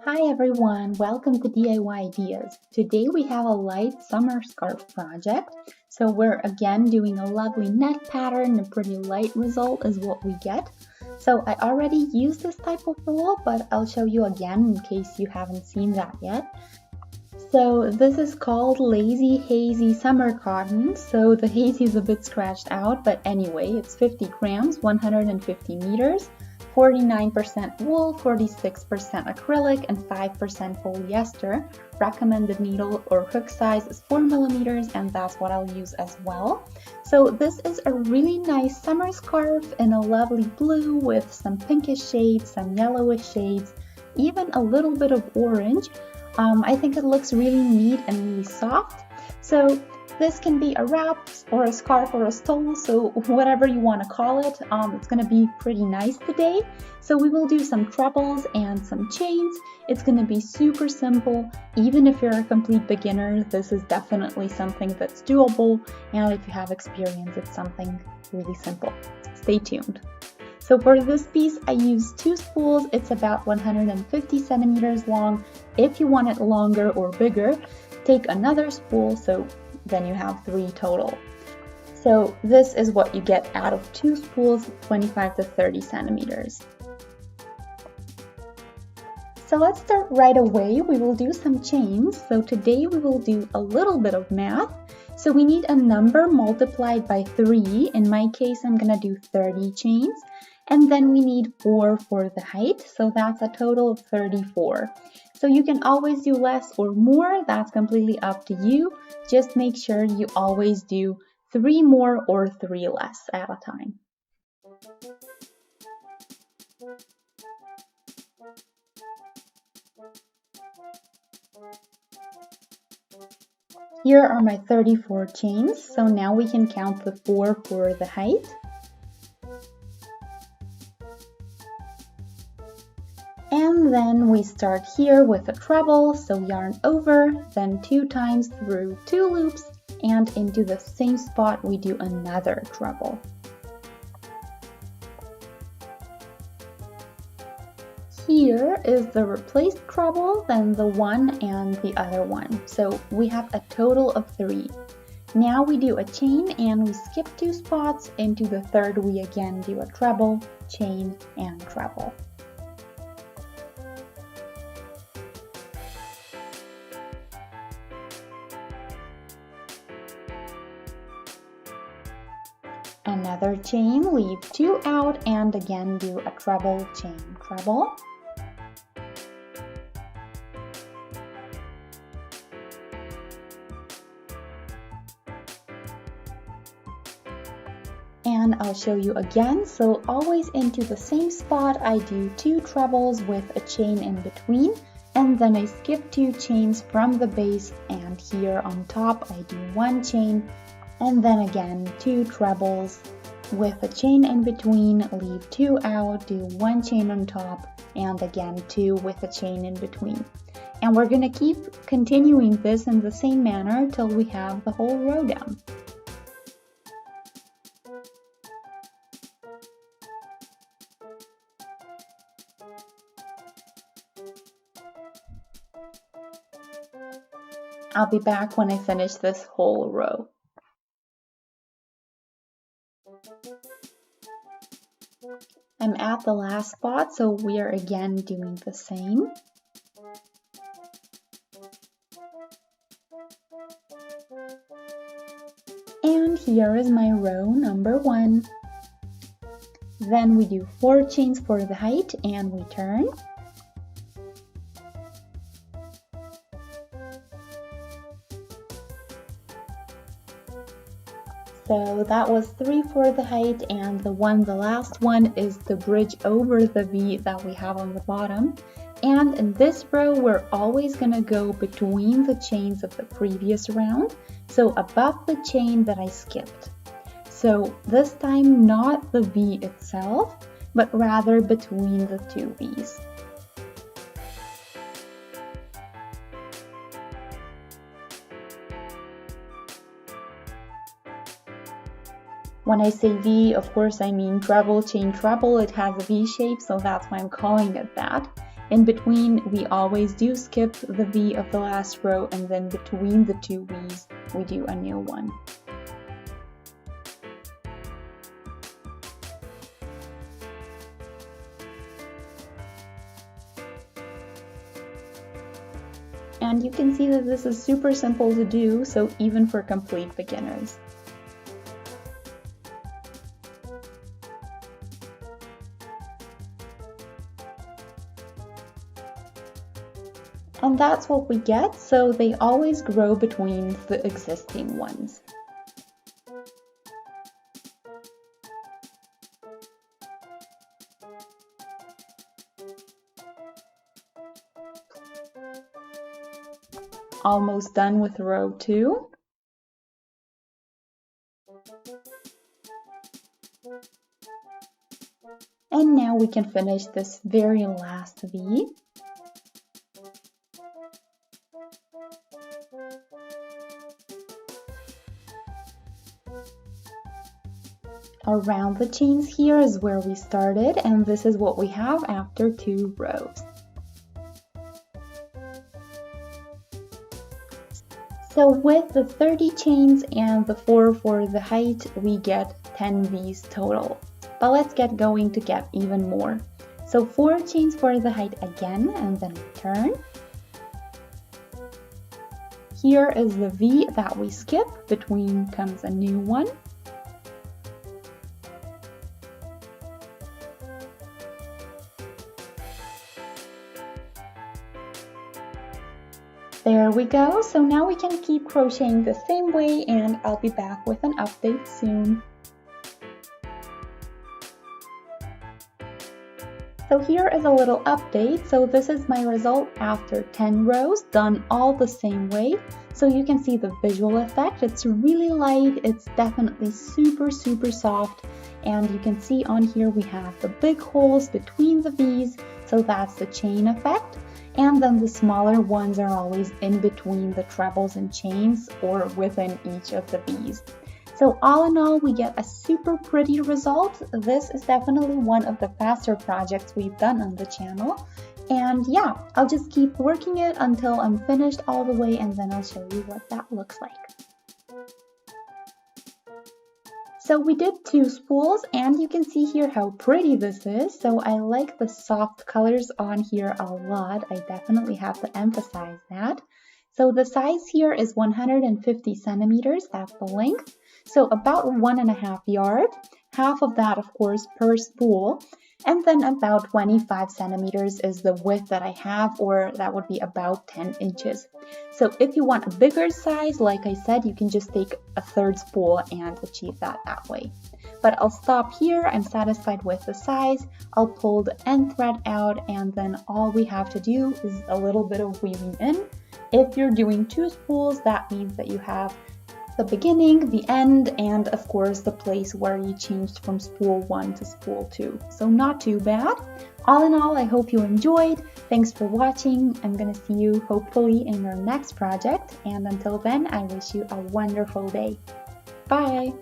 Hi everyone, welcome to DIY Ideas. Today we have a light summer scarf project. So we're again doing a lovely net pattern, a pretty light result is what we get. So I already used this type of wool, but I'll show you again in case you haven't seen that yet. So this is called Lazy Hazy Summer Cotton. So the hazy is a bit scratched out, but anyway, it's 50 grams, 150 meters. 49% wool, 46% acrylic, and 5% polyester. Recommended needle or hook size is 4 millimeters, and that's what I'll use as well. So this is a really nice summer scarf in a lovely blue with some pinkish shades, some yellowish shades, even a little bit of orange. I think it looks really neat and really soft. So this can be a wrap or a scarf or a stole, so whatever you want to call it. It's going to be pretty nice today. So we will do some trebles and some chains. It's going to be super simple. Even if you're a complete beginner, this is definitely something that's doable. And if you have experience, it's something really simple. Stay tuned. So for this piece, I used 2 spools. It's about 150 centimeters long. If you want it longer or bigger, take another spool. So then you have 3 total. So this is what you get out of 2 spools, 25 to 30 centimeters. So let's start right away. We will do some chains. So today we will do a little bit of math. So we need a number multiplied by 3. In my case, I'm going to do 30 chains. And then we need 4 for the height. So that's a total of 34. So you can always do less or more. That's completely up to you. Just make sure you always do 3 more or 3 less at a time. Here are my 34 chains. So now we can count the 4 for the height. And then we start here with a treble, so yarn over, then 2 times through 2 loops, and into the same spot we do another treble. Here is the replaced treble, then the one and the other one. So we have a total of 3. Now we do a chain and we skip 2 spots. Into the third we again do a treble, chain, and treble. Another chain, leave 2 out, and again do a treble, chain, treble. And I'll show you again. So always into the same spot, I do 2 trebles with a chain in between, and then I skip 2 chains from the base, and here on top I do 1 chain, and then again 2 trebles with a chain in between, leave 2 out, do 1 chain on top, and again 2 with a chain in between. And we're going to keep continuing this in the same manner till we have the whole row done. I'll be back when I finish this whole row. I'm at the last spot, so we are again doing the same. And here is my row number 1. Then we do 4 chains for the height and we turn. So that was 3 for the height, and the last one is the bridge over the V that we have on the bottom. And in this row, we're always going to go between the chains of the previous round, so above the chain that I skipped. So this time not the V itself, but rather between the 2 V's. When I say V, of course I mean treble, chain treble. It has a V shape, so that's why I'm calling it that. In between, we always do skip the V of the last row, and then between the two V's, we do a new one. And you can see that this is super simple to do, so even for complete beginners. And that's what we get, so they always grow between the existing ones. Almost done with row 2. And now we can finish this very last V. Around the chains here is where we started, and this is what we have after 2 rows. So with the 30 chains and the 4 for the height, we get 10 V's total. But let's get going to get even more. So 4 chains for the height again, and then we turn. Here is the V that we skip, between comes a new one. There we go, so now we can keep crocheting the same way, and I'll be back with an update soon. So here is a little update. So this is my result after 10 rows, done all the same way. So you can see the visual effect. It's really light, it's definitely super soft, and you can see on here we have the big holes between the V's, so that's the chain effect. And then the smaller ones are always in between the trebles and chains, or within each of the V's. So all in all, we get a super pretty result. This is definitely one of the faster projects we've done on the channel. And yeah, I'll just keep working it until I'm finished all the way, and then I'll show you what that looks like. So we did 2 spools, and you can see here how pretty this is. So I like the soft colors on here a lot. I definitely have to emphasize that. So the size here is 150 centimeters, that's the length. So about 1.5 yards, half of that of course per spool. And then about 25 centimeters is the width that I have, or that would be about 10 inches. So if you want a bigger size, like I said, you can just take a 3rd spool and achieve that way. But I'll stop here. I'm satisfied with the size. I'll pull the end thread out, and then all we have to do is a little bit of weaving in. If you're doing 2 spools, that means that you have the beginning, the end, and of course the place where you changed from spool 1 to spool 2. So not too bad. All in all, I hope you enjoyed. Thanks for watching. I'm gonna see you hopefully in your next project, and until then, I wish you a wonderful day. Bye!